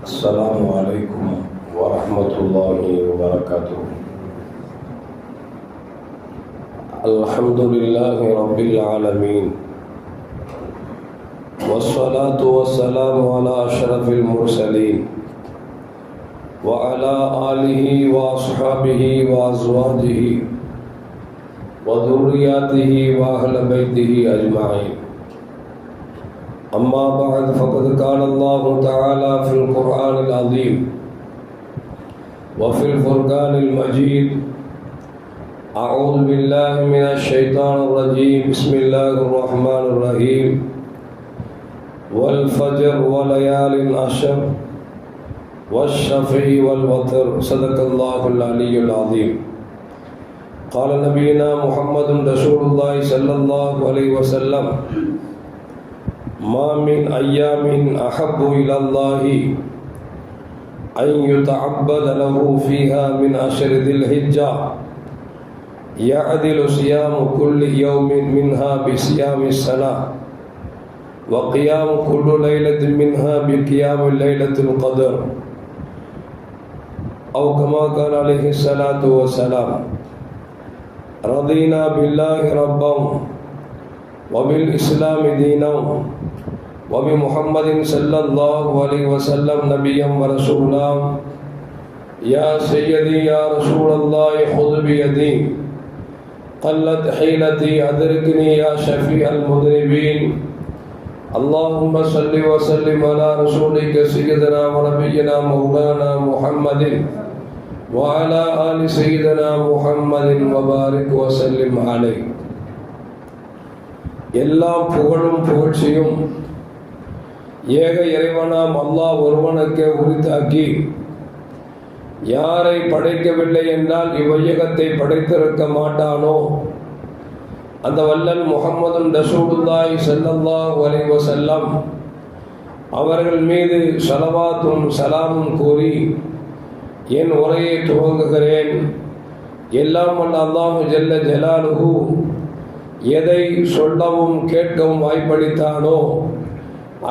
السلام عليكم ورحمة الله وبركاته. الحمد لله رب العالمين، والصلاة والسلام على أشرف المرسلين وعلى آله وأصحابه وأزواجه وذرياته وأهل بيته أجمعين. أما بعد، فقد قال الله تعالى في القرآن العظيم وفي الفرقان المجيد: أعوذ بالله من الشيطان الرجيم، بسم الله الرحمن الرحيم، والفجر وليال عشر والشفع والوتر، صدق الله العلي العظيم. قال نبينا محمد رسول الله صلى الله عليه وسلم: ما من أيام أحب إلى الله أن يتعبد له فيها من عشر ذي الحجة يعدل صيام كل يوم منها بصيام السنة وقيام كل ليلة منها بقيام ليلة القدر، أو كما قال عليه الصلاة والسلام: رضينا بالله ربا وبالإسلام دينا وبمحمد صلى الله عليه وسلم نبيا ورسولا. يا سيدي يا رسول الله خذ بيدي، قلت حيلتي أدركني يا شفيع المذنبين. اللهم صل وسلم على رسولك سيدنا ونبينا مولانا محمد وعلى آل سيدنا محمد وبارك وسلم عليه. எல்லா புகழும் புகழ்ச்சியும் ஏக இறைவனாம் அல்லாஹ் ஒருவனுக்கே உரித்தாக்கி, யாரை படைக்கவில்லை என்றால் இவ்வையகத்தை படைத்திருக்க மாட்டானோ அந்த வல்லல் முஹம்மது ரசூலுல்லாஹி ஸல்லல்லாஹு அலைஹி வஸல்லம் அவர்கள் மீது ஸலவாத்தும் சலாமும் கூறி என் உரையை துவங்குகிறேன். எல்லாம் வல்ல அல்லாஹு ஜல்ல ஜலாலுஹு எதை சொல்லவும் கேட்கவும் வாய்ப்பளித்தானோ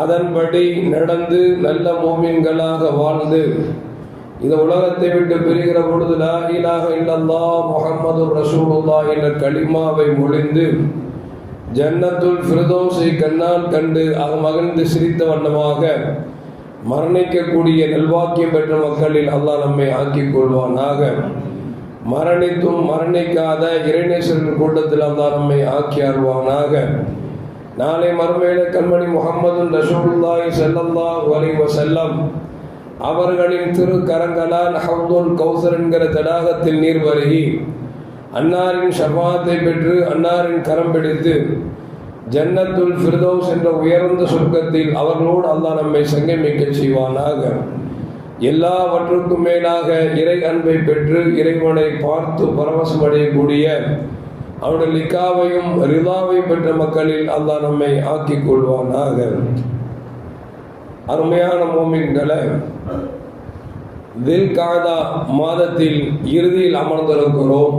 அதன்படி நடந்து நல்ல மோமின்களாக வாழ்ந்து இந்த உலகத்தை விட்டு பிரிகிற பொழுது லா இலாஹ இல்லல்லாஹ் முஹம்மதுர் ரசூலுல்லாஹ் என்ற கலிமாவை மொழிந்து ஜன்னத்துல் ஃபிர்தௌஸை கண்ணால் கண்டு மகிழ்ந்து சிரித்த வண்ணமாக மரணிக்கக்கூடிய நல்வாக்கியம் பெற்ற மக்களில் அல்லாஹ் நம்மை ஆக்கிக் கொள்வானாக. மரணித்தும் மரணிக்காத இறைநேசரின் கூட்டத்தில் அல்லாஹ் நம்மை ஆக்கி அருள்வானாக. நாளை மறுமையில கண்மணி முஹம்மது ரசூலுல்லாஹி ஸல்லல்லாஹு அலைஹி வஸல்லம் அவர்களின் திரு கரங்களால் ஹவ்துல் கௌசர் என்கிற தடாகத்தில் நீர் பருகி அன்னாரின் ஷஃபாத்தை பெற்று அன்னாரின் கரம் பிடித்து ஜன்னத்துல் ஃபிர்தௌஸ் என்ற உயர்ந்த சொர்க்கத்தில் அவர்களோடு அல்லாஹ் நம்மை சங்கமிக்க செய்வானாக. எல்லாவற்றுக்கும் மேலாக இறை அன்பை பெற்று இறைவனை பார்த்து பரவசம் அடையக்கூடிய அவருடைய லிக்காவையும் ரிதாவையும் பெற்ற மக்களில் அல்லாஹ் நம்மை ஆக்கிக் கொள்வானாக. அருமையான மோமின்களை, தில் காதா மாதத்தில் இறுதியில் அமர்ந்திருக்கிறோம்.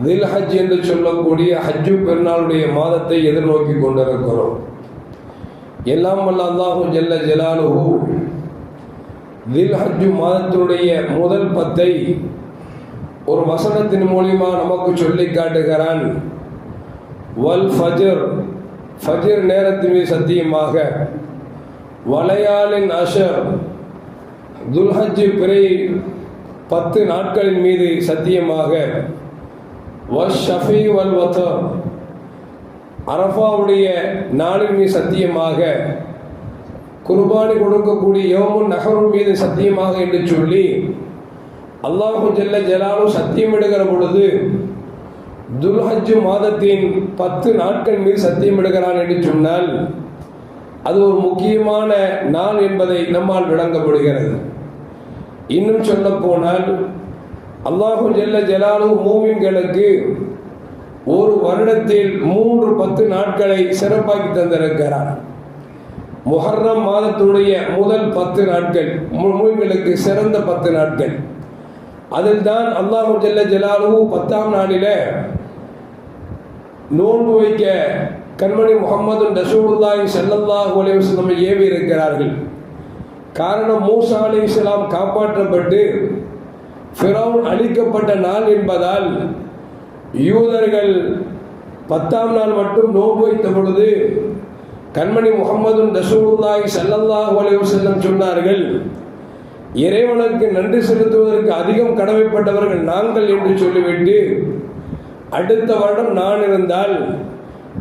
தில் ஹஜ் என்று சொல்லக்கூடிய ஹஜ்ஜு பெருநாளுடைய மாதத்தை எதிர்நோக்கி கொண்டிருக்கிறோம். எல்லாம் வல்ல அல்லாஹு ஜல்ல ஜலாலுஹு தில் ஹஜ்ஜு மாதத்தினுடைய முதல் 10 ஒரு வசனத்தின் மூலிமா நமக்கு சொல்லி காட்டுகிறான். வல் ஃபஜர், ஃபஜர் நேரத்தின் மீது சத்தியமாக, வலையாலின் அஷர், துல்ஹஜ் பிறை 10 நாட்களின் மீது சத்தியமாக, வஷ் ஷஃபி வல் வத்ர், அரஃபாவுடைய நாளின் மீது சத்தியமாக, குர்பானி கொடுக்கக்கூடிய யௌமுன் நஹர் மீது சத்தியமாக என்று சொல்லி அல்லாஹு ஜல்ல ஜலாலு சத்தியமிடுகிற பொழுது துல்ஹஜ் மாதத்தின் 10 நாட்கள் மீது சத்தியமிடுகிறான் என்று சொன்னால் அது ஒரு முக்கியமான நாள் என்பதை நம்மால் விளங்கப்படுகிறது. இன்னும் சொல்ல போனால் அல்லாஹு ஜல்ல ஜலாலு மூமின்களுக்கு ஒரு வருடத்தில் 3 10 நாட்களை சிறப்பாக்கி தந்திருக்கிறார். முஹர்ரம் மாதத்துடைய முதல் 10 நாட்கள் மூமின்களுக்கு சிறந்த 10 நாட்கள். அதில் தான் அல்லாஹு ஜல்ல ஜலாலுஹு 10ஆம் நாளில நோன்பு வைக்க கண்மணி முஹம்மது ரசூலுல்லாஹி ஸல்லல்லாஹு அலைஹி வஸல்லம் ஏவி இருக்கிறார்கள். காரணம் மூசா அலைஹிஸ்ஸலாம் காப்பாற்றப்பட்டு ஃபிரௌன் அழிக்கப்பட்ட நாள் என்பதால் யூதர்கள் 10ஆம் நாள் மட்டும் நோன்பு வைத்த பொழுது கண்மணி முஹம்மது ரசூலுல்லாஹி ஸல்லல்லாஹு அலைஹி வஸல்லம் சொன்னார்கள், இறைவனுக்கு நன்றி செலுத்துவதற்கு அதிகம் கடமைப்பட்டவர்கள் நாங்கள் என்று சொல்லிவிட்டு அடுத்த வருடம் நான் இருந்தால்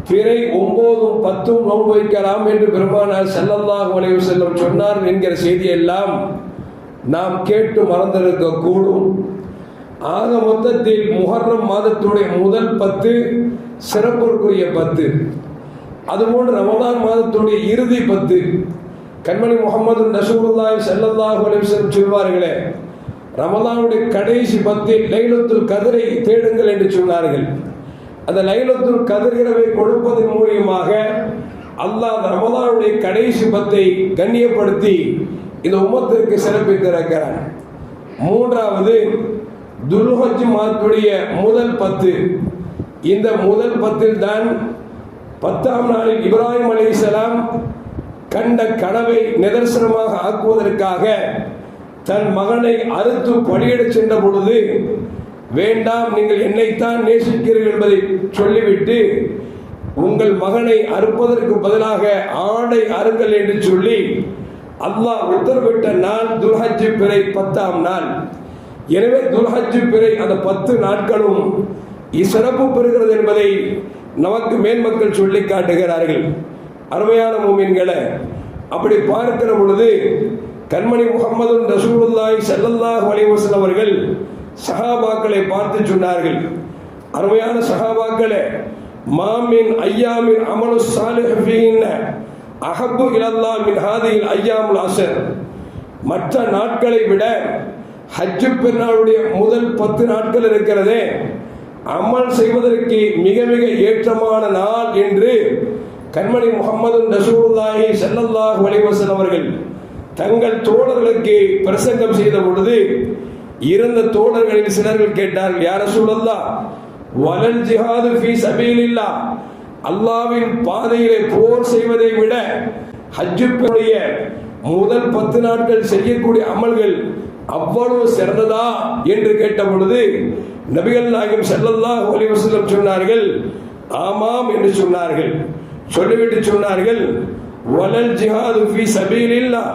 பிறை 9, 10 நோன்பு வைக்கலாம் என்று பெருமானார் ஸல்லல்லாஹு அலைஹி வஸல்லம் சொன்னார் என்கிற செய்தியெல்லாம் நாம் கேட்டு மறந்திருக்க கூடும். ஆக மொத்தத்தில் முஹர்ரம் மாதத்துடைய முதல் 10 சிறப்புக்குரிய 10, அதுபோன்று ரமலான் மாதத்துடைய இறுதி 10. கண்மணி முஹம்மது ரசூலுல்லாஹி ஸல்லல்லாஹு அலைஹி வஸல்லம் சொல்வார்களே, ரமலானுடைய கடைசி 10 லைலத்துல் கத்ரை தேடுங்கள் என்று சொன்னார்கள். அந்த லைலத்துல் கத்ர் இரவை கொடுப்பதன் மூலியமாக அல்லாஹ் ரமலானுடைய கடைசி 10 கண்ணியப்படுத்தி இந்த உம்மத்திற்கு சிறப்பித்திருக்கிறான். மூன்றாவது துல்ஹஜ் மாதத்துடைய முதல் 10. இந்த முதல் 10 தான் 10ஆம் நாளில் இப்ராஹிம் அலைஹிஸ்ஸலாம் கண்ட கனவை நிதர்சனமாக ஆக்குவதற்காக தன் மகனை அறுத்து பலியிடச் சென்ற பொழுது, வேண்டாம், நீங்கள் என்னைத்தான் நேசிக்கிறீர்கள் என்பதை சொல்லிவிட்டு உங்கள் மகனை அறுப்பதற்கு பதிலாக ஆடை அருங்கள் என்று சொல்லி அல்லாஹ் உத்தரவிட்ட நாள் துல்ஹஜ் பிறை 10ஆம் நாள். எனவே துல்ஹஜ் பிறை அந்த 10 நாட்களும் சிறப்பு பெறுகிறது என்பதை நமக்கு மேன்மக்கள் சொல்லி காட்டுகிறார்கள். அருமையான மூமின்களை, அப்படி பார்க்கிற பொழுது கண்மணி முஹம்மது ரசூலுல்லாஹி ஸல்லல்லாஹு அலைஹி வஸல்லம் அவர்கள் சஹாபாக்களை பார்த்து சொன்னார்கள், அருமையான சஹாபாக்களே, மாமின் ஐயாமின் அமலு சாலிஹ் ஃபீஹின்ன அஹப்பு இலல்லாஹ் மின் ஹாதிஹில் ஐயாமுல் அஸ்ர். மற்ற நாட்களை விட ஹஜ் பெருநாளுடைய முதல் 10 நாட்கள் இருக்கிறதே, அமல் செய்வதற்கு மிக மிக ஏற்றமான நாள் என்று கண்மணி முஹம்மது ரசூலுல்லாஹி ஸல்லல்லாஹு அலைஹி வஸல்லம் அவர்கள் தங்கள் தோழர்களுக்கு பிரசங்கம் செய்த பொழுது இருந்த தோழர்களில் சிலர்கள் கேட்டார்கள், யா ரசூலல்லாஹ், வலல் ஜிஹாது ஃபீ சபீலில்லாஹ், அல்லாஹ்வின் பாதையிலே போர் செய்வதை விட ஹஜ்ஜுடைய முதல் 10 நாட்கள் செய்யக்கூடிய அமல்கள் அவ்வளவு சிறந்ததா என்று கேட்ட பொழுது நபிகள் நாயகம் ஸல்லல்லாஹு அலைஹி வஸல்லம் சொன்னார்கள், ஆமாம் என்று சொன்னார்கள். சொல்லிவிட்டு சொன்னார்கள், வலல் ஜிஹாது ஃபீ சபீலில்லாஹ்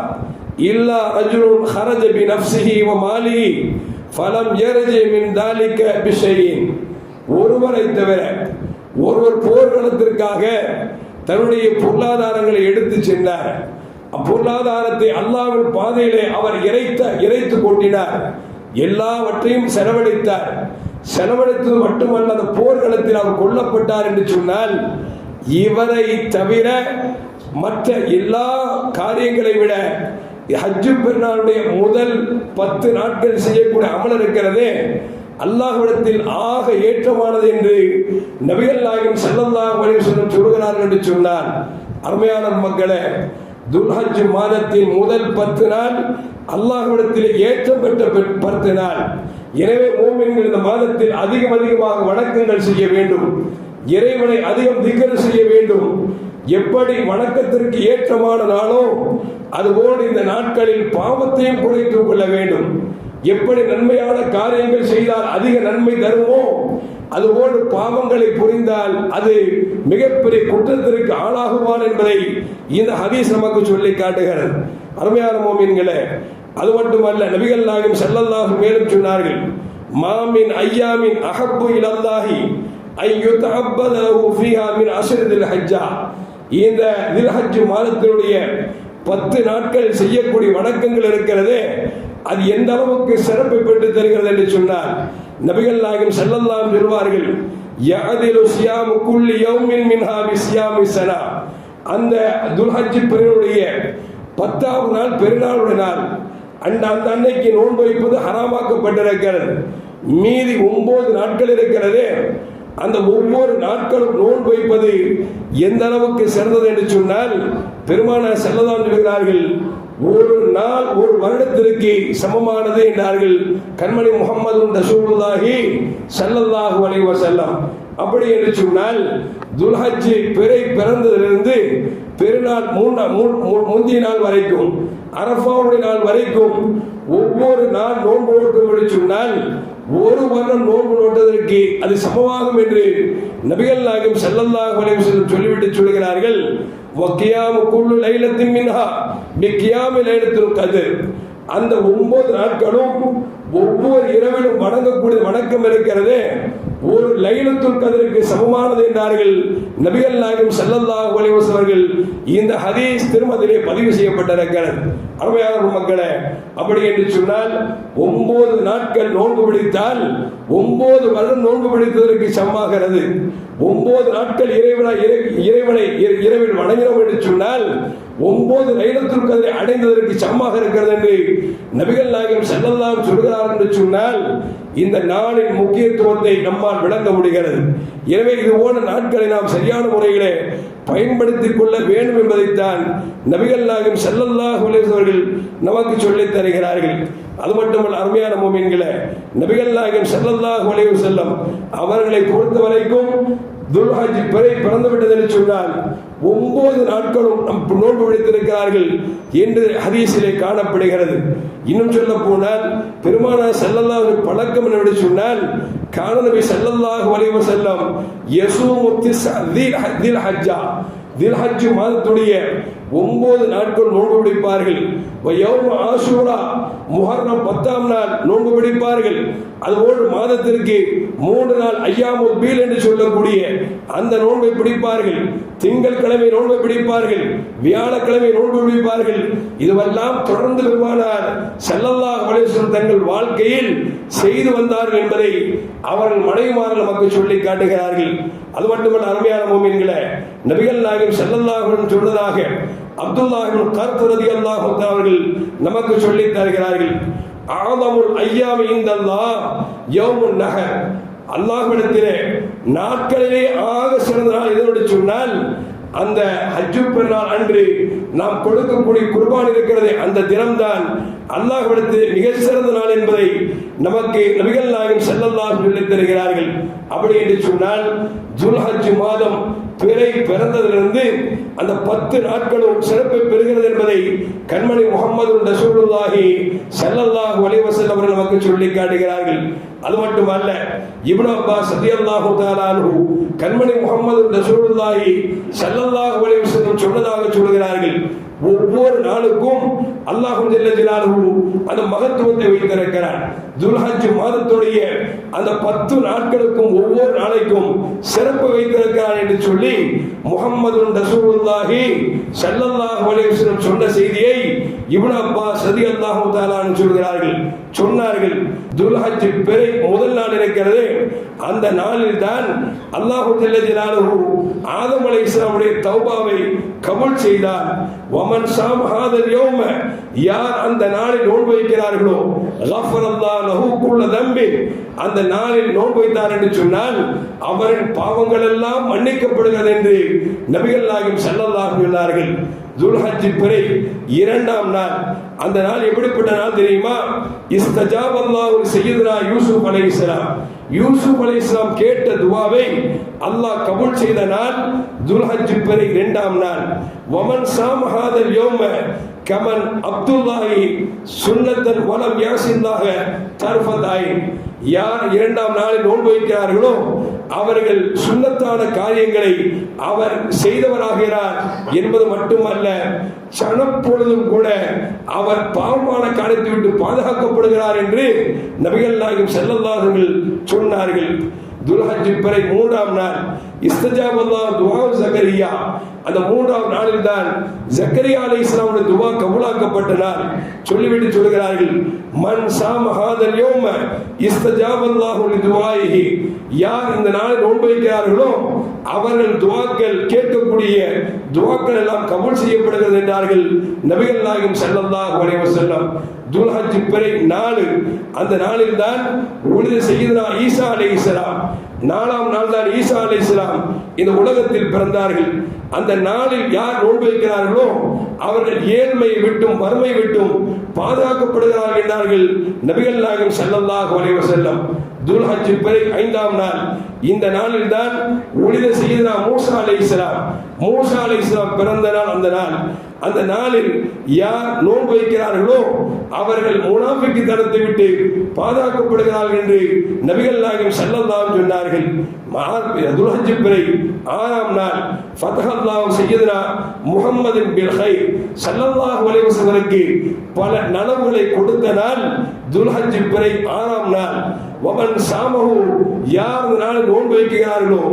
இல்லா ரஜுலுன் ஹரஜ பி நஃப்ஸிஹி வ மாலிஹி ஃபலம் யர்ஜி மின் தாலிக பிஷைஇன். ஒருவரை தவிர ஒருவர் போர்க்களத்திற்காக தன்னுடைய பொருளாதாரங்களை எடுத்து சென்றார். அப்பொருளாதாரத்தை அல்லாஹ்வின் பாதையிலே அவர் இறைத்து கொண்டினார், எல்லாவற்றையும் செலவழித்தார். செலவழித்தது மட்டுமல்ல, அந்த போர்க்களத்தில் அவர் கொல்லப்பட்டார் என்று சொன்னால், இவரை தவிர மற்ற எல்லா காரியங்களை விட ஹஜ் பெருநாளுடைய முதல் 10 நாட்கள் செய்யக்கூடிய அமல் இருக்கிறதே, அல்லாஹ்விடத்தில் ஆக ஏற்றமானது என்று நபிகள் நாயகம் ஸல்லல்லாஹு அலைஹி வஸல்லம் சொல்கிறார்கள் என்று சொன்னார். அருமையான மக்களே, துல்ஹஜ் மாதத்தின் முதல் 10 நாள் அல்லாஹ்விடத்தில் ஏற்றம் பெற்ற 10 நாள். எனவே மூமின்கள் இந்த மாதத்தில் அதிகமாக வணக்கங்கள் செய்ய வேண்டும், இறைவனை அதிகம் திக்ர் செய்ய வேண்டும். எப்படி வணக்கத்திற்கு ஏற்றமான நாளோ அதுபோல் இந்த நாட்களில் பாவத்தையும் குறைத்துக் கொள்ள வேண்டும். எப்படி நன்மையான காரியங்கள் செய்தால் அதிக நன்மை தருமோ, அதுபோல் பாவங்களை புரிந்தால் அது மிகப்பெரிய குற்றத்திற்கு ஆளாகுவான் என்பதை இந்த ஹதீஸ் நமக்கு சொல்லி காட்டுகிறது. அருமையான மோமின்களே, அது மட்டுமல்ல, நபிகள் நாயகம் ஸல்லல்லாஹு மேலும் சொன்னார்கள், மாமின் ஐயாமின் அஹப்பு இலல்லாஹி ஐயுதஅப்பத லஹு ஃபீஹா மின் அஷ்ரில் ஹஜ்ஜா. இந்த தில்ஹஜ் மாதத்தினுடைய 10 நாட்கள் செய்யக்கூடிய வணக்கங்கள் இருக்கிறதே, அது எந்த அளவுக்கு சிறப்பை பெற்று தருகிறது என்று சொன்னார். நபிகள் நாயகம் ஸல்லல்லாஹு சொல்வார்கள், யஅதிலு சியாமு குல்லி யௌமின் மின்ஹா பிஸ்யாமி ஸனா. அந்த துல்ஹஜ் பெருநாளுடைய 10ஆவது நாள் பெருநாளுடைய நாள், அந்த அன்னைக்கு நோன்பு வைப்பது ஹராமாக்கப்பட்டிருக்கிறது. மீதி 9 நாட்கள் இருக்கிறதே, அந்த ஒவ்வொரு நாட்களும் நோன்பு வைப்பது எந்த அளவுக்கு சிறந்தது என்று சொன்னால், பெருமானார் ஸல்லல்லாஹு அலைஹி சொல்கிறார்கள், ஒரு நாள் ஒரு வருடத்திற்கு சமமானது என்றார்கள் கண்மணி முஹம்மது ரசூலுல்லாஹி ஸல்லல்லாஹு அலைஹி வஸல்லம். அப்படி என்று சொன்னால் துல்ஹஜ் பிறை பிறந்ததிலிருந்து பெருநாள் முந்திய நாள் வரைக்கும் அரஃபாவுடைய நாள் வரைக்கும் ஒவ்வொரு நாள் நோன்பு நோட்டும் என்று சொன்னால் ஒரு வருடம் நோன்பு நோட்டதற்கு அது சமமாகும் என்று நபிகள் நாயகம் ஸல்லல்லாஹு அலைஹி வஸல்லம் சொல்லிவிட்டு சொல்கிறார்கள். வக்கியாமு குல்லு லைலத்தின் மின்ஹா பிகியாமி லைலத்துல் கத்ர். அந்த 9 நாட்களும் ஒவ்வொரு இரவிலும் வணங்கக்கூடிய வணக்கம் இருக்கிறது ஒரு லைலத்துல் கத்ருக்கு சமமானது என்றார்கள் நபிகள் நாயகம் ஸல்லல்லாஹு அலைஹி வஸல்லம் அவர்கள். இந்த ஹதீஸ் திருமதியிலே பதிவு செய்யப்பட்டிருக்கிறது. அருமையான மக்களே, அப்படி என்று சொன்னால் 9 நாட்கள் நோன்பு பிடித்தால் 9 வருடம் நோன்பு பிடித்ததற்கு சமமாகிறது. 9 நாட்கள் இறைவனை இரவில் வணங்கினோம் என்று சொன்னால் 9 லைலத்துல் கத்ரை அடைந்ததற்கு சமமாக இருக்கிறது என்று நபிகள் நாயகம் ஸல்லல்லாஹு அலைஹி சொல்கிறார் என்று சொன்னால் இந்த நாளின் முக்கியத்துவத்தை நம்மால் விளங்க முடிகிறது. எனவே இது போன்ற நாட்களை நாம் சரியான முறையிலே பயன்படுத்திக் கொள்ள வேண்டும் என்பதைத்தான் நபிகள் நாயகம் ஸல்லல்லாஹு அலைஹி அவர்கள் நமக்கு சொல்லித் தருகிறார்கள். அது மட்டுமல்ல, அருமையான முஃமின்களே, நபிகள் நாயகம் ஸல்லல்லாஹு அலைஹி வஸல்லம் அவர்களை பொறுத்த வரைக்கும் துல்ஹஜ் பிறை பிறந்து விட்டது என்று சொன்னால் 9 நாட்களும் நோன்பு பிடித்திருக்கிறார்கள் என்று ஹதீஸிலே காணப்படுகிறது. இன்னும் சொல்ல போனால் பெருமானார் ஸல்லல்லாஹு அலைஹி பழக்கம் என்று சொன்னால் கான நபி ஸல்லல்லாஹு அலைஹி வஸல்லம் யஸூமு தில் ஹஜ்ஜா, தில் ஹஜ் மாதத்துடைய 9 நாட்கள் நோன்பு பிடிப்பார்கள். யௌம ஆஷூரா, முஹர்ரம் 10ஆம் நாள் நோன்பு பிடிப்பார்கள். அதுபோன்று மாதத்திற்கு 3 நாள் ஐயாமுல் பீல் என்று சொல்லக்கூடிய அந்த நோன்பை பிடிப்பார்கள். திங்கட்கிழமை நோன்பை பிடிப்பார்கள், வியாழக்கிழமை நோன்பு பிடிப்பார்கள். இதுவெல்லாம் தொடர்ந்து பெருமானார் ஸல்லல்லாஹு அலைஹி வஸல்லம் தங்கள் வாழ்க்கையில் செய்து வந்தார்கள் என்பதை அவர்கள் மனைவிமார்கள் நமக்கு சொல்லி காட்டுகிறார்கள். அது மட்டுமல்ல, அருமையான முஃமின்களே, நபிகள் நாயகம் ஸல்லல்லாஹு அலைஹி வஸல்லம் சொன்னதாக அப்துல்லாஹ் இப்னு கர்த் ரலியல்லாஹு தஆலா அவர்கள் நமக்கு சொல்லி தருகிறார்கள். ஆதமுல் ஐயாமி இந்தல்லாஹ் யௌமுன் நஹர். அல்லாஹ்விடத்திலே நாட்களிலே ஆக சிறந்த நாள் எதோடு சொன்னால் அந்த ஹஜ்ஜு பெருநாள் அன்று நாம் கொடுக்கக்கூடிய குர்பான் இருக்கிறது, அந்த தினம்தான் அல்லாஹ்விடத்திலே மிக சிறந்த நாள் என்பதை நமக்கு நபிகள் நாயகம் ஸல்லல்லாஹு அலைஹி சொல்லித் தருகிறார்கள். அப்படி என்று சொன்னால் துல்ஹஜ் மாதம் பிறை பிறந்ததிலிருந்து அந்த 10 நாட்களும் சிறப்பை பெறுகிறது என்பதை கண்மணி முஹம்மது ரசூலுல்லாஹி ஸல்லல்லாஹு அலைஹி வஸல்லம் அவர்கள் நமக்கு சொல்லி காட்டுகிறார்கள். அது மட்டுமல்ல, இப்னு அப்பாஸ் ரலியல்லாஹு தஆலா அன்ஹு கண்மணி முஹம்மது ரசூலுல்லாஹி ஸல்லல்லாஹு அலைஹி வஸல்லம் சொன்னதாக சொல்கிறார்கள். ஒவ்வொரு நாளுக்கும் அல்லாஹ் ஜல்ல ஜலாலுஹு அந்த மகத்துவத்தை வைத்திருக்கிறார். துல்ஹஜ் மாதத்துடைய அந்த 10 நாட்களுக்கும் ஒவ்வொரு நாளைக்கும் சிறப்பு வைத்திருக்கிறார் என்று சொல்லி முஹம்மது ரசூலுல்லாஹி ஸல்லல்லாஹு அலைஹி வஸல்லம் சொன்ன செய்தியை இப்னு அப்பாஸ் ரலியல்லாஹு தஆலா அன்ஹு சொல்கிறார்கள். சொன்னார்கள், துல்ஹஜ் பிறை முதல் நாள் இருக்கிறது, அந்த நாளில் தான் அல்லாஹ் ஜல்ல ஜலாலுஹு ஆதம் அலைஹிஸ்ஸலாமுடைய தௌபாவை கபூல் செய்தார். வமன் ஸாம ஹாதல் யௌம, யார் அந்த நாளில் நோன்பு வைக்கிறார்களோ கஃபரல்லாஹு லஹு குல்ல தம்பின், அந்த நாளில் நோன்பு வைத்தார் என்று சொன்னால் அவரின் பாவங்கள் எல்லாம் மன்னிக்கப்படுகிறது என்று நபிகள் நாயகம் ஸல்லல்லாஹு அலைஹி சொன்னார்கள். துல்ஹஜ் பிறை 2ஆம் நாள், அந்த நாள் எப்படிப்பட்ட நாள் தெரியுமா? இஸ்தஜாப அல்லாஹு சய்யிதுனா யூசுப் அலைஹிஸ்ஸலாம், யூசுப் அலைஹிஸ்ஸலாம் கேட்ட துஆவை அல்லாஹ் கபூல் செய்த நாள் துல்ஹஜ் பிறை 2ஆம் நாள். வமன் ஸாம ஹாதல் யௌம கமன் அப்துல்லாஹி சுன்னத்தன் வலம் யாசில்லாஹ தர்ஃபதாய், யார் 2ஆம் நாளில் நோன்பு வைக்கிறார்களோ அவர்கள் சுன்னத்தான காரியங்களை அவர் செய்தவராகிறார் என்பது மட்டுமல்ல, சனப்பொழுதும் கூட அவர் பாவமான காரியத்தை விட்டு பாதுகாக்கப்படுகிறார் என்று நபிகள் நாயகம் ஸல்லல்லாஹு அலைஹி வஸல்லம் சொன்னார்கள். துல்ஹஜ் பிறை 3ஆம் நாள் இஸ்தஜாப அல்லாஹ் துஆ ஜக்கரியா, அந்த 3ஆம் நாளில் தான் ஜக்கரியா அலைஹிஸ்ஸலாமுடைய துஆ கபூலாக்கப்பட்ட நாள். சொல்லிவிட்டு சொல்கிறார்கள், மன் ஸாம ஹாதல் யௌம இஸ்தஜாப அல்லாஹு லிதுஆஹி, யார் இந்த நாளை நோன்பு வைக்கிறார்களோ அவர்கள் துஆக்கள் கேட்கக்கூடிய துஆக்கள் எல்லாம் கபூல் செய்யப்படுகிறது என்றார்கள் நபிகள் நாயகம் ஸல்லல்லாஹு அலைஹி வஸல்லம். துல்ஹஜ் பிறை 4, அந்த நாளில் தான் உலித சய்யிதுனா ஈசா அலைஹிஸ்ஸலாம், 4ஆம் நாள் தான் ஈசா அலைஹிஸ்ஸலாம் இந்த உலகத்தில் பிறந்தார்கள். அந்த நாளில் யார் நோன்பு வைக்கிறார்களோ அவர்கள் ஏழ்மையை விட்டும் வறுமை விட்டும் பாதுகாக்கப்படுகிறார்கள் என்றார்கள் நபிகள் நாயகம் ஸல்லல்லாஹு அலைஹி வஸல்லம். துல்ஹஜ் பிறை 5ஆம் நாள், இந்த நாளில் தான் உலித சய்யிதுனா மூசா அலைஹிஸ்ஸலாம், மூசா அலைஹிஸ்ஸலாம் பிறந்த நாள் அந்த நாள். அந்த நாளில் யார் நோன்பு வைக்கிறார்களோ அவர்கள் முனாஃபிக்கு தனத்தை விட்டு பாதுகாக்கப்படுகிறார்கள் என்று நபிகள் நாயகம் ஸல்லல்லாஹு அலைஹி சொன்னார்கள். துல்ஹஜ் பிறை 6ஆம் நாள் ஃபத்ஹல்லாஹு சய்யிதுனா முஹம்மதின் பில் கைர் ஸல்லல்லாஹு அலைஹி வஸல்லமுக்கு பல நனவுகளை கொடுத்த நாள் துல்ஹஜ் பிறை 6ஆம் நாள். வமன் சாமஹு யார் நாள் நோன்பு வைக்கிறார்களோ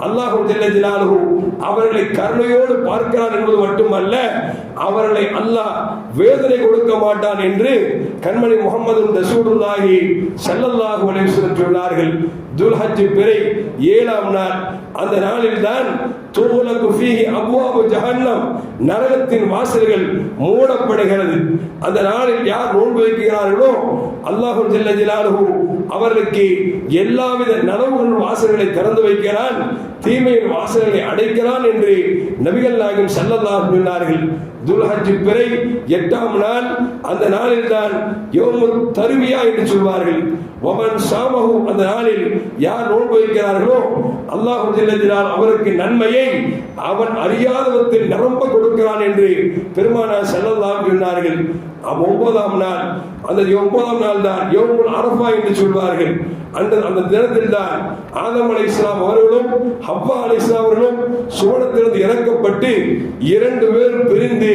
அல்லாஹ் ஜல்ல ஜலாலுஹு அவர்களை கருணையோடு பார்க்கிறான் என்பது மட்டுமல்ல, அவர்களை அல்லாஹ் வேதனை கொடுக்க மாட்டான் என்று கண்மணி முஹம்மது ரசூலுல்லாஹி ஸல்லல்லாஹு அலைஹி வஸல்லம் சொன்னார்கள். துல்ஹஜ் பிறை 7ஆம் நாள். அந்த நாளில் தான் துகுலகு ஃபீஹி அப்வாபு ஜஹன்னம் நரகத்தின் வாசல்கள் மூடப்படுகிறது. அந்த நாளில் யார் நோன்பு வைக்கிறார்களோ அல்லாஹ் ஜல்ல ஜலாலுஹு அவர்களுக்கு எல்லாவித நனவுகளின் வாசல்களை திறந்து வைக்கிறான், தீமையின் வாசல்களை அடைக்கிறான் என்று நபிகள் நாயகம் ஸல்லல்லாஹு அலைஹி சொன்னார்கள். துல்ஹஜ் பிறை 8ஆம் நாள். அந்த நாளில் தான் யௌமுத் தர்வியா என்று சொல்வார்கள். வமன் சாமஹு அந்த நாளில் யார் நோன்பு வைக்கிறார்களோ அல்லாஹ் ஜல்ல ஜலாலுஹு அவருக்கு நன்மையை அவன் அறியாதவற்றில் நிரம்ப கொடுக்கிறான் என்று பெருமானார் ஸல்லல்லாஹு அலைஹி சொன்னார்கள். 9ஆம் நாள். அந்த 9ஆம் நாள் தான் யௌமுல் அரஃபா என்று சொல்வார்கள். அந்த தினத்தில் தான் ஆதம் அலைஹிஸ்ஸலாம் அவர்களும் ஹவ்வா அலைஹிஸ்ஸலாம் அவர்களும் சுவனத்திலிருந்து இறக்கப்பட்டு 2 பேரும் பிரிந்து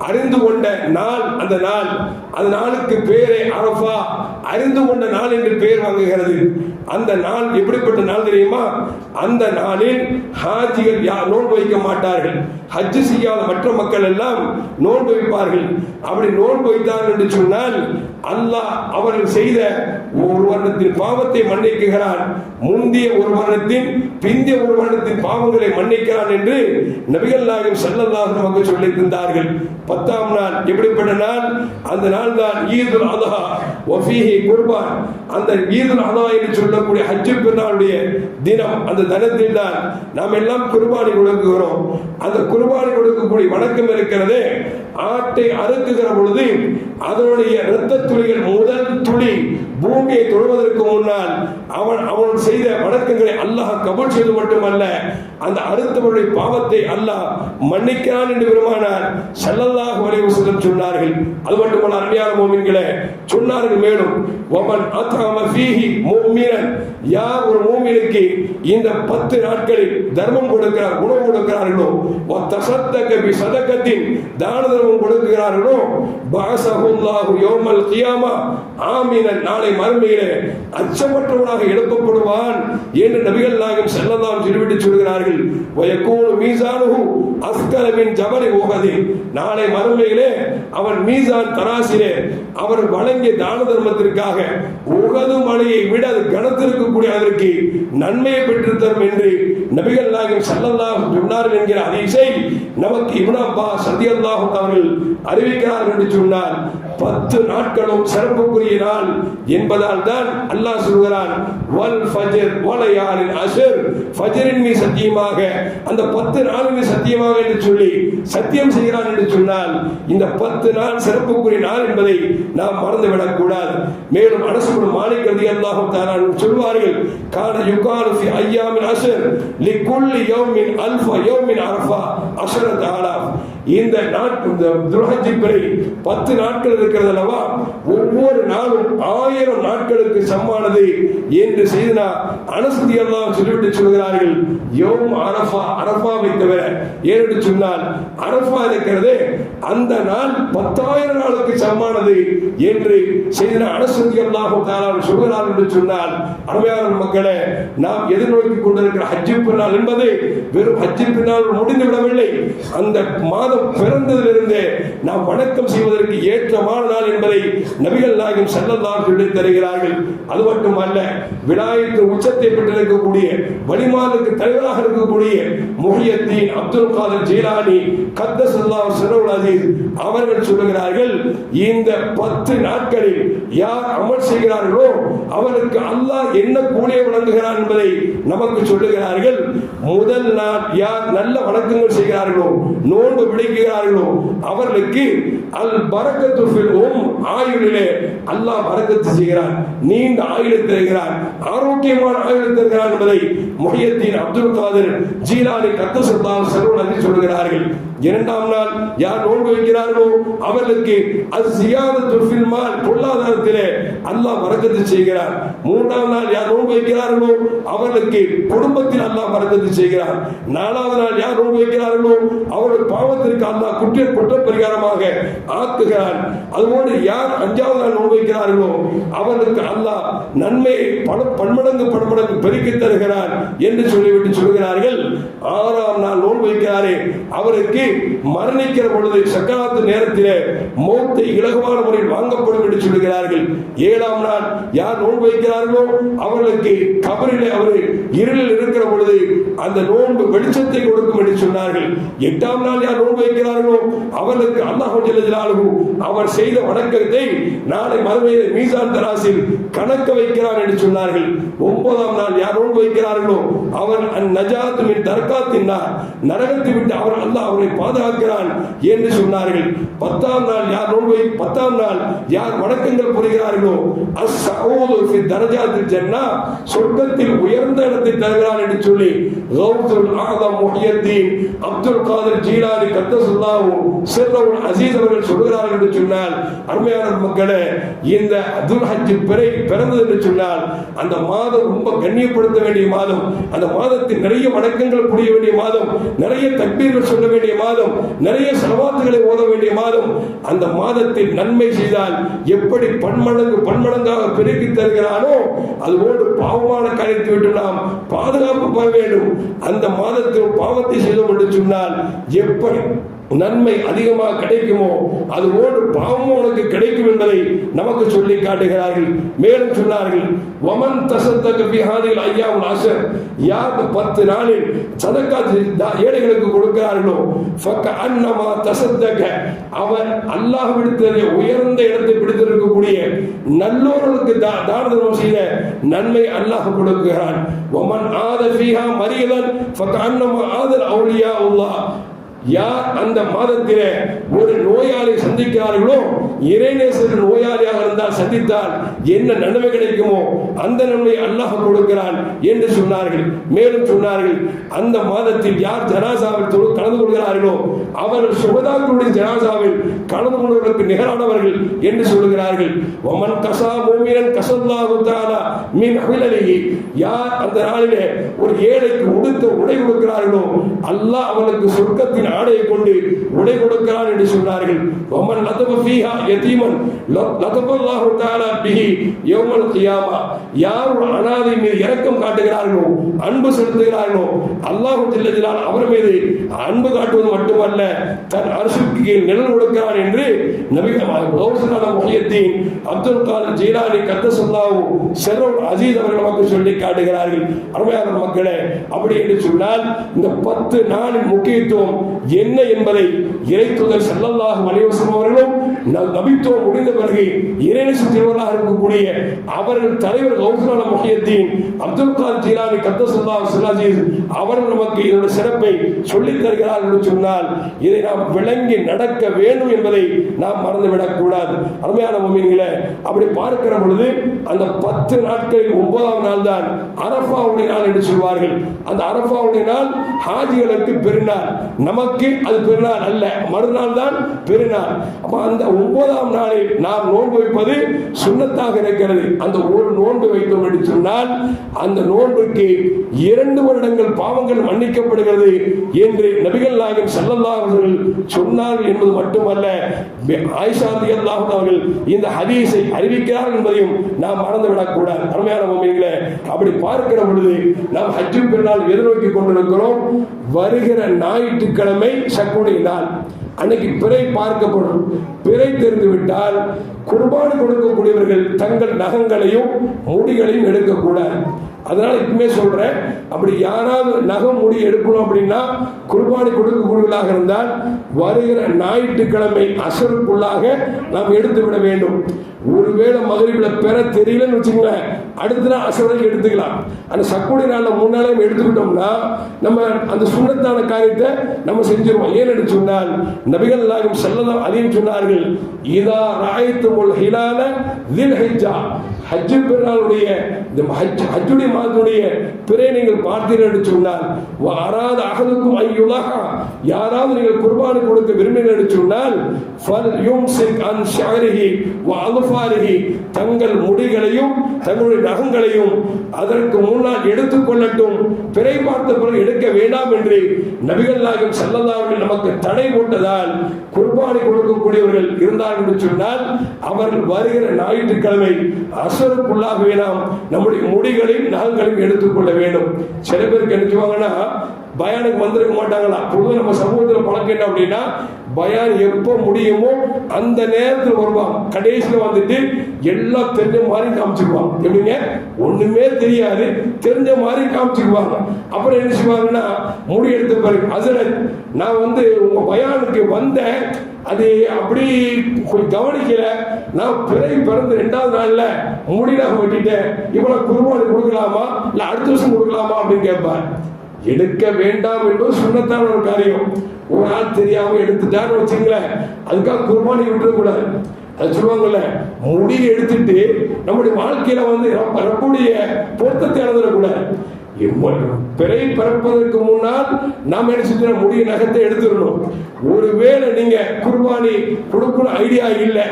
அறிந்து கொண்ட நாள். அந்த நாள், அந்த நாளுக்கு பேரே அரஃபா, அறிந்து கொண்ட நாள் என்று பெயர் வாங்குகிறது. அந்த நாள் எப்படிப்பட்ட நாள் தெரியுமா? அந்த நாளில் ஹாஜிகள் யார் நோன்பு வைக்க மாட்டார்கள். ஹஜ் செய்யாத மற்ற மக்கள் எல்லாம் நோன்பு வைப்பார்கள். அப்படி நோன்பு வைத்தார்கள் என்று சொன்னால் அல்லாஹ் அவர்கள் செய்த ஒரு வருடத்தின் பாவத்தை மன்னிக்குகிறான், முந்திய ஒரு வருடத்தின் பிந்திய ஒரு வருடத்தின் பாவங்களை மன்னிக்கிறான் என்று நபிகள் நாயகம் ஸல்லல்லாஹு அலைஹி வஸல்லம் சொல்லி தந்தார்கள். 10ஆம் நாள் எப்படிப்பட்ட நாள்? அந்த நாள் தான் ஈதுல் அத்ஹா வஃபீஹி குர்பான். அந்த ஈதுல் அத்ஹா என்று சொல்லக்கூடிய ஹஜ் பெருநாளுடைய தினம். அந்த தினத்தில் தான் நாம் எல்லாம் குர்பானி கொடுக்கிறோம். அந்த குர்பானி கொடுக்கக்கூடிய வணக்கம் இருக்கிறது. ஆட்டை அறுக்குகிற பொழுது அதனுடைய இரத்த துளிகள் முதல் துளி பூமியை தொடுவதற்கு முன்னால் அவன் செய்த வணக்கங்களை அல்லாஹ் கபூல் செய்து மட்டுமல்ல, அந்த அறுத்தவருடைய பாவத்தை அல்லாஹ் மன்னிக்கிறான் என்று பெருமானார் ஸல்லல்லாஹு அலைஹி வஸல்லம் சொன்னார்கள். அது மட்டுமல்ல அருமையான முஃமின்களே சொன்னார்கள் மேலும் வமன் அத்அம ஃபீஹி முஃமினன் யார் ஒரு முஃமினுக்கு இந்த 10 நாட்களில் தர்மம் கொடுக்கிறார், உணவு கொடுக்கிறார்களோ, வதஸத்தக பி ஸதகத்தின் தான தர்மம் கொடுக்கிறார்களோ, பஅஸஹுல்லாஹு யௌமல் கியாமா ஆமினன் நாளை மறுமையிலே அச்சமற்றவனாக எழுப்பப்படுவான் என்று நபிகள் நாயகம் ஸல்லல்லாஹு அலைஹி வஸல்லம் சொல்கிறார்கள். வயகூனு மீசானுஹு அஸ்கல மின் ஜபலி உஹத் நாளை மறுமையிலே அவன் மீசான் தராசிலே அவர் வழங்கிய தான தர்மத்திற்காக உஹது மலையை விட அது கனத்திருக்கக்கூடிய அதற்கு நன்மையை பெற்று தரும் என்று நபிகள் நாயகம் ஸல்லல்லாஹு அலைஹி வஸல்லம் சொன்னார்கள் என்கிற ஹதீஸை நமக்கு இப்னு அப்பாஸ் ரலியல்லாஹு அவர்கள் அறிவிக்கிறார்கள் என்று சொன்னார். 10 நாட்களும் சிறப்புக்குரிய நாள் என்பதால் தான் அல்லாஹ் சொல்கிறான் வல் ஃபஜ்ர் வலயாலின் அஷ்ர் ஃபஜ்ரின் மீது சத்தியமாக அந்த 10 நாளின் சத்தியமாக என்று சொல்லி சத்தியம் செய்கிறான் என்று சொன்னால் இந்த 10 நாள் சிறப்புக்குரிய நாள் என்பதை நாம் மறந்துவிடக் கூடாது. மேலும் அனஸ் இப்னு மாலிக் ரலியல்லாஹு தஆலா சொல்வார்கள் கான யுகாலு ஃபி அய்யாமில் அஷ்ர் லிகுல்லி யௌமின் அல்ஃப யௌமின் அரஃபா அஷ்ரத் ஆலாஃப். இந்த துல்ஹஜ் பிறை 10 நாட்கள் இருக்கிறது அல்லவா, ஒவ்வொரு நாளும் 1000 நாட்களுக்கு சமமானது என்று செய்தனா அனஸ் ரலியல்லாஹு சொல்லிவிட்டு சொல்கிறார்கள் யௌம் அரஃபா, அரஃபாவை தவிர. ஏனென்று சொன்னால் அரஃபா இருக்கிறது அந்த நாள் 10,000 நாளுக்கு சமமானது என்று செய்தனா அனஸ் ரலியல்லாஹு தஆலா சொல்கிறார்கள் என்று சொன்னால் அருமையான மக்களே, நாம் எதிர்நோக்கி கொண்டிருக்கிற ஹஜ் பெருநாள் என்பது வெறும் ஹஜ் பெருநாள் முடிந்து விடவில்லை. அந்த மாதம் பிறந்ததிலிருந்தே நாம் வணக்கம் செய்வதற்கு ஏற்றமான நாள் என்பதை நபிகள் நாயகம் ஸல்லல்லாஹு அலைஹி வஸல்லம் தருகிறார்கள். அது மட்டுமல்ல, விலாயத்தின் உச்சத்தை பெற்றிருக்கக்கூடிய வலிமானுக்கு தலைவராக இருக்கக்கூடிய முஹியத்தீன் அப்துல் காதர் ஜீலானி கத்தஸல்லாஹு சிர்ருல் அஸீஸ் அவர்கள் சொல்கிறார்கள் இந்த 10 நாட்களில் யார் அமல் செய்கிறார்களோ அவருக்கு அல்லாஹ் என்ன கூலியை வழங்குகிறான் என்பதை நமக்கு சொல்லுகிறார்கள். முதல் நாள் யார் நல்ல வணக்கங்கள் செய்கிறார்களோ, நோன்பு விடுகிறார்களோ அவர்களுக்கு அல் பரக்கத்து ஃபில் ஆயுளிலே அல்லாஹ் பரக்கத்து செய்கிறான், நீண்ட ஆயுளை தருகிறான். ஆரோக்கியமான ஆயுள் தருகிறான் என்பதை முஹியத்தீன் அப்துல் காதிர் ஜீலானி கத்தஸல்லாஹு சிர்ரஹு சொல்கிறார்கள். இரண்டாம் நாள் யார் நோன்பு வைக்கிறார்களோ அவர்களுக்கு அது ஜியாதத்துல் ஃபில் மால், பொருளாதாரத்திலே அல்லாஹ் பரக்கத்து செய்கிறார். மூன்றாம் நாள் யார் நோன்பு வைக்கிறார்களோ அவர்களுக்கு குடும்பத்தில் அல்லாஹ் பரக்கத்து செய்கிறார். நாலாவது நாள் யார் நோன்பு வைக்கிறார்களோ அவர்கள் பாவத்திற்கு அல்லாஹ் குற்ற பரிகாரமாக ஆக்குகிறான். அதுபோன்று யார் அஞ்சாவது நாள் நோன்பு வைக்கிறார்களோ அவர்களுக்கு அல்லாஹ் நன்மையை பன்மடங்கு பெருக்கி தருகிறான் என்று சொல்லிவிட்டு சொல்கிறார்கள். ஆறாம் நாள் நோன்பு வைக்கிறாரே அவருக்கு மரணிக்கிற பொழுது சக்கராத்து நேரத்திலே மௌத்தை இலகுவான முறையில் வாங்கப்படும் என்று சொல்கிறார்கள். ஏழாம் நாள் யார் நோன்பு வைக்கிறார்களோ அவர்களுக்கு கபரிலே அவர் இருளில் இருக்கிற பொழுது அந்த நோன்பு வெளிச்சத்தை கொடுக்கும் என்று சொன்னார்கள். எட்டாம் நாள் யார் நோன்பு வைக்கிறார்களோ அவர்களுக்கு அல்லாஹ் ஜல்ல ஜலாலுஹு அவர் செய்த வணக்கத்தை நாளை மறுமையில் மீசான் தராசில் கணக்க வைக்கிறார் என்று சொன்னார்கள். ஒன்பதாம் நாள் யார் நோன்பு வைக்கிறார்களோ அவர் நஜாத் மின் தர்காத்தினார், நரகத்தை விட்டு அவர் அல்லாஹ் அவரை பாதுகாக்கிறான் என்று சொன்னார்கள். பத்தாம் நாள் யார் நோன்பு பத்தாம் நாள் யார் வணக்கங்கள் புரிகிறார்களோ அஸ்ஸஊது ஃபி தரஜாத்தில் ஜன்னா, சொர்க்கத்தில் உயர்ந்த இடத்தை தருகிறான் என்று சொல்லி கௌசுல் ஆதம் முஹியத்தீன் அப்துல் காதிர் ஜீலானி கத்தஸல்லாஹு சிர்ரஹு அஸீஸ் அவர்கள் சொல்கிறார்கள் என்று சொன்னால், அருமையான மக்களே, இந்த துல் ஹஜ் பிறந்தது என்று சொன்னால் அந்த மாதம் ரொம்ப கண்ணியப்படுத்த வேண்டிய மாதம், அந்த மாதத்தில் நிறைய வணக்கங்கள் புரிய வேண்டிய மாதம், நிறைய தக்பீர்கள் சொல்ல வேண்டிய மாதம், நிறைய ஸலவாத்துகளை ஓத வேண்டிய மாதம். அந்த மாதத்தில் நன்மை செய்தால் எப்படி பன்மடங்காக பெருக்கி தருகிறானோ அதுபோன்று பாவமான காரியத்தை விட்டு நாம் பாதுகாப்பு பெற வேண்டும். அந்த மாதத்தில் பாவத்தை செய்தோம் என்று சொன்னால் எப்படி நன்மை அதிகமாக கிடைக்குமோ அதுபோன்று பாவமும் உனக்கு கிடைக்கும் என்பதை நமக்கு சொல்லி காட்டுகிறார்கள். மேலும் சொன்னார்கள், வமன் தஸத்தக ஃபி ஹாதில் அய்யாமுல் அஷர், யார் 10 நாளில் சதக்கா ஏழைகளுக்கு கொடுக்கிறார்களோ ஃபகஅன்னமா தஸத்தக, அவர் அல்லாஹ்விடத்திலே உயர்ந்த இடத்தை பிடித்திருக்கக்கூடிய நல்லோர்களுக்கு தான தர்மம் செய்த நன்மை அல்லாஹ் கொடுக்கிறான். வமன் ஆத ஃபீஹா மரீதன் ஃபகஅன்னமா ஆதல் அவுலியாஉல்லாஹ், யார் அந்த மாதத்திலே ஒரு நோயாளி சந்திக்கிறார்களோ, இறைநேசர் நோயாளியாக இருந்தால் சந்தித்தால் என்ன நன்மை கிடைக்குமோ அந்த நன்மை அல்லாஹ் கொடுக்கிறான் என்று சொன்னார்கள். மேலும் சொன்னார்கள், அந்த மாதத்தில் யார் ஜனாசாவில் கலந்து கொள்கிறார்களோ அவர்கள் சுகதாக்களுடைய ஜனாசாவில் கலந்து கொள்வதற்கு நிகரானவர்கள் என்று சொல்கிறார்கள். ஒமன் கசா மூமினன் கஸல்லாஹு தஆலா மின் அஹ்லிஹி, யார் அந்த நாளிலே ஒரு ஏழைக்கு உடுத்த உடை கொடுக்கிறார்களோ அல்லாஹ் அவனுக்கு சொர்க்கத்தின் ஆடையை கொண்டு உடை கொடுக்கிறான் என்று சொன்னார்கள். வமன் லதப ஃபீஹா யதீமன் லதபல்லாஹு தஆலா பிஹி யௌமல் கியாமா, யார் ஒரு அனாதை மீது இரக்கம் காட்டுகிறார்களோ அன்பு செலுத்துகிறார்களோ அல்லாஹ் ஜல்ல ஜலால் அவர் மீது அன்பு காட்டுவது மட்டுமல்ல தன் அரசுக்கு கீழ் நிழல் கொடுக்கிறான் என்று நபிகள் கௌசுல் முஹியத்தீன் அப்துல் காதிர் ஜீலானி கத்தஸல்லாஹு சிர்ரஹு அஸீஸ் அவர்கள் நமக்கு சொல்லி காட்டுகிறார்கள். அருமையான மக்களே, அப்படி என்று சொன்னால் இந்த 10 நாளின் முக்கியத்துவம் என்ன என்பதை இறைத்தூதர் ஸல்லல்லாஹு அலைஹி வஸல்லம் அவர்களும் நபித்துவம் முடிந்த பிறகு இறைநேசர் திருவள்ளாக இருக்கக்கூடிய அவர்கள் தலைவர் கௌசுல் முஹியத்தீன் அப்துல் காதிர் ஜீலானி கத்தஸல்லாஹு சிர்ரஹு அவர்கள் நமக்கு இதனுடைய சிறப்பை சொல்லித் தருகிறார்கள் என்று சொன்னால் இதை நாம் விளங்கி நடக்க வேண்டும் என்பதை நாம் மறந்துவிடக் கூடாது. அருமையான முஃமின்களே, அப்படி பார்க்கிற பொழுது அந்த 10 நாட்களில் 9ஆம் நாள் தான் அரஃபாவுடைய நாள் என்று சொல்வார்கள். அந்த அரஃபாவுடைய நாள் ஹாஜிகளுக்கு பெருநாள், நமக்கு அது பெருநாள் அல்ல, மறுநாள் தான் பெருநாள். அப்ப அந்த 9ஆம் நாளில் நாம் நோன்பு வைப்பது சுன்னத்தாக இருக்கிறது. அந்த ஒரு நோன்பு வைத்தோம் என்று சொன்னால் அந்த நோன்புக்கு 2 வருடங்கள் பாவங்கள் மன்னிக்கப்படுகிறது என்று நபிகள் நாயகம் ஸல்லல்லாஹு அலைஹி வஸல்லம் சொன்னார்கள் என்பது மட்டுமல்ல, ஆயிஷா ரலியல்லாஹு அன்ஹா அவர்கள் இந்த ஹதீஸை அறிவிக்கிறார்கள் என்பதையும் நாம் மறந்துவிடக் கூடாது. அருமையான முஃமின்களே, அப்படி பார்க்கிற பொழுது நாம் ஹஜ் பெருநாள் எதிர்நோக்கி கொண்டிருக்கிறோம். வருகிற ஞாயிற்றுக்கிழமை சக்குடைய நாள், அன்னைக்கு பிறை பார்க்கப்படும். பிறை தெரிந்து விட்டால் குர்பானி கொடுக்கக்கூடியவர்கள் தங்கள் நகங்களையும் முடிகளையும் எடுக்கக்கூடாது. அதனால இப்பவுமே சொல்றேன், அப்படி யாராவது நகம் முடி எடுக்கணும் அப்படின்னா குர்பானி கொடுக்கக்கூடியவர்களாக இருந்தால் வருகிற ஞாயிற்றுக்கிழமை அசருக்குள்ளாக நாம் எடுத்து விட வேண்டும். ஒருவேளை மகரிபில பெற தெரியலன்னு வச்சுங்களேன், அடுத்த நாள் அசரை எடுத்துக்கலாம். அந்த சக்குடி நாள்ல 3 நாளையும் எடுத்துக்கிட்டோம்னா நம்ம அந்த சுன்னத்தான காரியத்தை நம்ம செஞ்சிருவோம். ஏன்னு சொன்னால் நபிகள் நாயகம் ஸல்லல்லாஹு அலைஹி வஸல்லம் சொன்னார்கள், இதா ராய்துமுல் ஹிலால தில் ஹிஜ்ஜா, ஹஜ்ஜு பெருநாளுடைய இந்த ஹஜ்ஜுடைய மாதத்துடைய பிறை நீங்கள் பார்த்தீர்கள் என்று சொன்னால் வாராத அகதுக்கும் ஐயுலகா, யாராவது நீங்கள் குர்பானி கொடுக்க விரும்பினீர்கள் என்று சொன்னால் ஃபல் யும்சிக் அன் ஷஅரிஹி வ அல்ஃபாரிஹி, தங்கள் முடிகளையும் தங்களுடைய நகங்களையும் அதற்கு முன்னால் எடுத்துக் கொள்ளட்டும், பிறை பார்த்த பிறகு எடுக்க வேண்டாம் என்று நபிகள் நாயகம் ஸல்லல்லாஹு அலைஹி நமக்கு தடை போட்டதால் குர்பானி கொடுக்கக்கூடியவர்கள் இருந்தார்கள் என்று சொன்னால் அவர்கள் வருகிற ஞாயிற்றுக்கிழமை அசருக்குள்ளாகவே நாம் நம்முடைய முடிகளையும் நகங்களையும் எடுத்துக்கொள்ள வேண்டும். சில பேருக்கு என்ன செய்வாங்கன்னா பயானுக்கு வந்திருக்க மாட்டாங்களா. பொதுவாக நம்ம சமூகத்தில் பழக்கம் என்ன அப்படின்னா, பயான் எப்போ முடியுமோ அந்த நேரத்தில் வருவாங்க. கடைசியில் வந்துட்டு எல்லாம் தெரிஞ்ச மாதிரி காமிச்சுக்குவாங்க. எப்படிங்க, ஒண்ணுமே தெரியாது தெரிஞ்ச மாதிரி காமிச்சுக்குவாங்க. அப்புறம் என்ன செய்வாங்கன்னா, முடி எடுத்த பிறகு ஹஸரத் நான் உங்க பயானுக்கு வந்தேன், அது அப்படி கொஞ்சம் கவனிக்கல, நான் பிறை பிறந்த 2வது நாள்ல முடியாக வெட்டிட்டேன், இவ்வளவு குர்பானி கொடுக்கலாமா இல்ல அடுத்த வருஷம் கொடுக்கலாமா அப்படின்னு கேட்பார். எடுக்க வேண்டாம் என்பது சுன்னத்தான ஒரு காரியம். ஒரு ஆள் தெரியாம எடுத்துட்டான்னு வச்சுங்களேன், அதுக்காக குர்பானி விட்டுறக்கூடாது. அது சொல்லுவாங்கல்ல, முடியை எடுத்துட்டு நம்முடைய வாழ்க்கையில ரப்புடைய பொருத்தத்தை இழந்துடக்கூடாது. பிறை பிறப்பதற்கு முன்னால் நாம் என்ன செஞ்ச முடிய நகத்தை எடுத்துடணும். ஒருவேளை நீங்க குர்பானி கொடுக்கணும் ஐடியா இல்லை,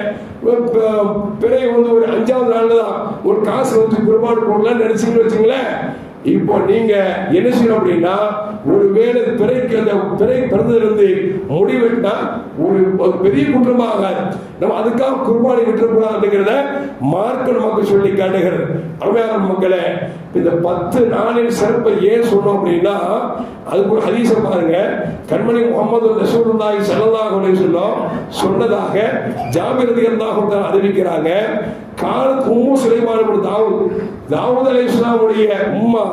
பிறை ஒரு 5வது நாள்ல தான் ஒரு காசு குர்பானி கொடுக்கலாம்னு நினைச்சீங்கன்னு வச்சுங்களேன், இப்போ நீங்க என்ன செய்யணும் அப்படின்னா, ஒருவேளை பிறைக்கு அந்த பிறை பிறந்திலிருந்து முடிவெட்டினா ஒரு பெரிய குற்றமாக ஆகாது. நம்ம அதுக்காக குர்பானி விட்டுறக்கூடாதுங்கிறத மார்க்க நமக்கு சொல்லி காட்டுகிறது. அருமையான மக்களே, இந்த 10 நாளின் சிறப்பை ஏன் சொன்னோம் அப்படின்னா, அதுக்கு ஒரு ஹதீஸ பாருங்க. கண்மணி முஹம்மது ரசூலுல்லாஹி ஸல்லல்லாஹு அலைஹி வஸல்லம் சொன்னதாக ஜாபிர் ரலியல்லாஹு தஆலா அறிவிக்கிறாங்க. காலத் உம்மு சுலைமான் இப்னு தாவூத் அலைஹிஸ்ஸலாமுடைய உம்மா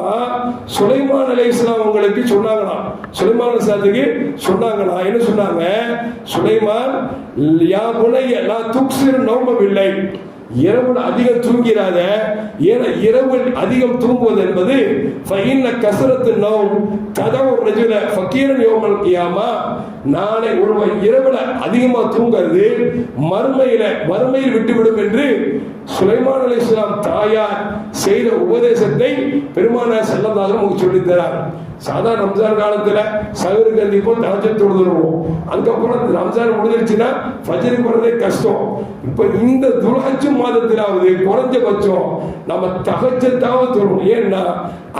சுலைமான் அலைஹிஸ்ஸலாம் உங்களுக்கு சொன்னாங்களாம். சுலைமான் அலைஹிஸ்ஸலாத்துக்கு சொன்னாங்களா, என்ன சொன்னாங்க? சுலைமான் யா புனைய லா துக்ஸிர் நௌம பில்லை, இரவு அதிகம் தூங்கிறாத, ஏன்னா இரவு அதிகம் தூங்குவது என்பது ஃபைன்ன கஸரத்து நௌம் ததவு ரஜுல ஃபகீரன் யௌமல் கியாமா, நாளை ஒருவன் இரவுல அதிகமா தூங்குறது மறுமையில் விட்டுவிடும் என்று சுலைமான் அலைஹிஸ்ஸலாம் தாயார் செய்த உபதேசத்தை பெருமானார் ஸல்லல்லாஹு அலைஹி வஸல்லம் சொல்லித் தரார். சாதாரண ரம்ஜான் காலத்துல சஹருக்கு கண்டிப்பா தஹஜ்ஜத் தொழுதுருவோம். அதுக்கப்புறம் ரம்ஜான் முடிஞ்சிருச்சுன்னா ஃபஜ்ருக்கு வரதே கஷ்டம். இப்ப இந்த துல்ஹஜ் மாதத்திலாவது குறைஞ்சபட்சம் நம்ம தஹஜ்ஜத்தாவது தொழுவோம். ஏன்னா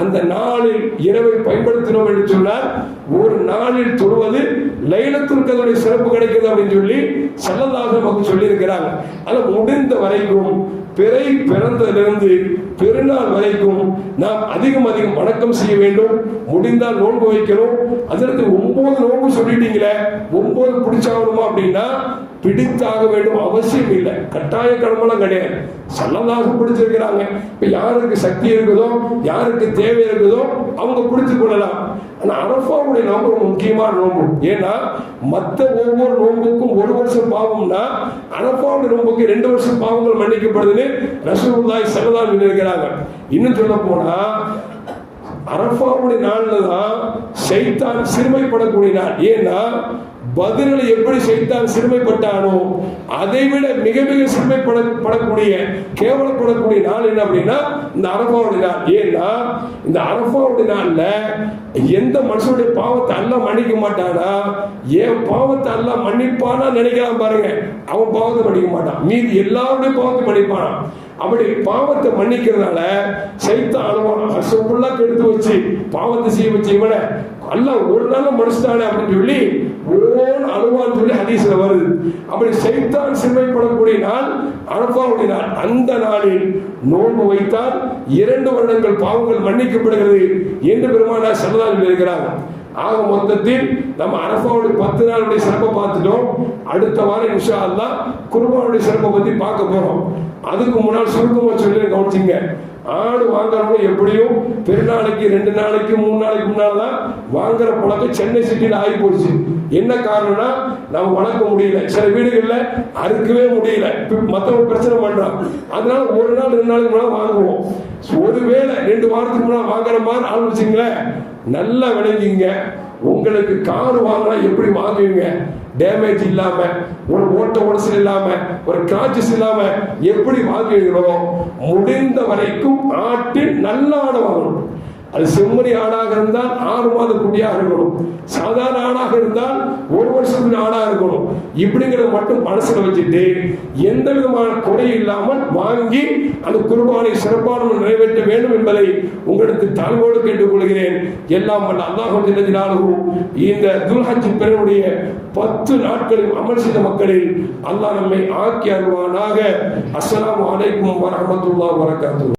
அந்த நாளில் இரவை பயன்படுத்தினோம் என்று சொன்னால் ஒரு நாளில் தொழுவது லைலத்துல் கத்ருடைய சிறப்பு கிடைக்குது அப்படின்னு சொல்லி ஸல்லல்லாஹு அலைஹி வஸல்லம் சொல்லி இருக்கிறாங்க. அது முடிந்த வரைக்கும் பிறை பிறந்ததிலிருந்து பெருநாள் வரைக்கும் நாம் அதிகம் வணக்கம் செய்ய வேண்டும். முடிந்தால் நோன்பு வைக்கணும். அதற்கு 9 நோன்பு சொல்லிட்டீங்களே, 9 பிடிச்சாகணுமா அப்படின்னா பிடித்தாக வேண்டும் அவசியம் இல்லை, கட்டாய கடமெல்லாம் கிடையாது. ஸல்லல்லாஹு பிடிச்சிருக்கிறாங்க. இப்ப யாருக்கு சக்தி இருக்குதோ யாருக்கு தேவை இருக்குதோ அவங்க பிடிச்சு கொள்ளலாம். ஆனா அரஃபாவுடைய நோன்பு முக்கியமான நோன்பு. ஏன்னா மற்ற ஒவ்வொரு நோன்புக்கும் 1 வருஷம் பாவம்னா அரஃபாவுடைய நோன்புக்கு 2 வருஷம் பாவங்கள் மன்னிக்கப்படுதுன்னு ரசூலுல்லாஹி ஸல்லல்லாஹு அலைஹி இருக்கிறாங்க. இன்னும் சொல்ல போனா அரஃபாவுடைய நாள்ல தான் ஷைத்தான் சிறுமைப்படக்கூடிய நாள். ஏன்னா பதிலில் எப்படி ஷைத்தான் சிறுமைப்பட்டானோ அதை விட மிக மிக சிறுமைப்படக்கூடிய கேவலப்படக்கூடிய நாள் என்ன அப்படின்னா இந்த அரஃபாவுடைய நாள். ஏன்னா இந்த அரஃபாவுடைய நாள்ல எந்த மனுஷனுடைய பாவத்தை அல்லாஹ் மன்னிக்க மாட்டானா, ஏன் பாவத்தை அல்லாஹ் மன்னிப்பானா நினைக்கலாம் பாருங்க, அவன் பாவத்தை மன்னிக்க மாட்டான், மீதி எல்லாருடைய பாவத்தை மன்னிப்பானா. அப்படி பாவத்தை மன்னிக்கிறதுனால சைத்தான் அழுவான், அசுப்புள்ளா கெடுத்து வச்சு பாவத்தை செய்ய வச்சு இவனை அல்லாஹ் ஒரு நாள் மனுஷனானே அப்படின்னு சொல்லி ஓன் அழுவான்னு சொல்லி ஹதீஸ்ல வருது. அப்படி சைத்தான் சிறுமைப்படக்கூடிய நாள் அரஃபாவுடைய நாள். அந்த நாளில் நோன்பு வைத்தால் 2 வருடங்கள் பாவங்கள் மன்னிக்கப்படுகிறது என்று பெருமானார் ஸல்லல்லாஹு அலைஹி இருக்கிறாங்க. ஆக மொத்தத்தில் நம்ம அரஃபாவுடைய 10 நாளுடைய சிறப்பை பார்த்துட்டோம். அடுத்த வாரம் இன்ஷா அல்லாஹ் குர்பானுடைய சிறப்பை பத்தி பார்க்க போறோம். அதுக்கு முன்னால் சுருக்கமா சொல்லி கவனிச்சிங்க. ஆடு வாங்குறவங்க எப்படியும் பெருநாளைக்கு 2 நாளைக்கு 3 நாளைக்கு முன்னால தான் வாங்குற பழக்கம் சென்னை சிட்டியில் ஆகி போச்சு. என்ன காரணம்னா நம்ம வளர்க்க முடியல, சில வீடுகள்ல அறுக்கவே முடியல, மற்றவங்க பிரச்சனை பண்றான். அதனால 1 நாள் 2 நாளைக்கு முன்னாடி வாங்குவோம். ஒருவேளை 2 வாரத்துக்கு முன்னாடி வாங்குற மாதிரி ஆள் வச்சுங்களேன், நல்லா விளங்கிங்க. உங்களுக்கு கார் வாங்கினா எப்படி வாங்குவீங்க, டேமேஜ் இல்லாம, ஒரு ஓட்ட உடசல் இல்லாம, ஒரு கிராச்சஸ் இல்லாம எப்படி வாங்குகிறோம், முடிந்த வரைக்கும் ஆட்டின் நல்ல ஆடை வாங்கணும். அது செம்மறி ஆடாக இருந்தால் 6 மாத குட்டியாக இருக்கணும், சாதாரண ஆடாக இருந்தால் 1 வருஷத்துக்கு ஆடாக இருக்கணும். இப்படிங்கிறத மட்டும் மனசுல வச்சுட்டு எந்த விதமான குறை இல்லாமல் வாங்கி அந்த குர்பானை சிறப்பான நிறைவேற்ற வேண்டும் என்பதை உங்களுக்கு தாழ்வோடு கேட்டுக்கொள்கிறேன். எல்லாம் வல்ல அல்லாஹ் ஜல்ல ஜலாலுஹு இந்த துல்ஹஜ் பெருனுடைய 10 நாட்களில் அமல் செய்த மக்களில் அல்லாஹ் நம்மை ஆக்கி அருள்வானாக. அஸ்ஸலாமு அலைக்கும் வரஹ்மத்துல்லாஹி வபரகாத்துஹு.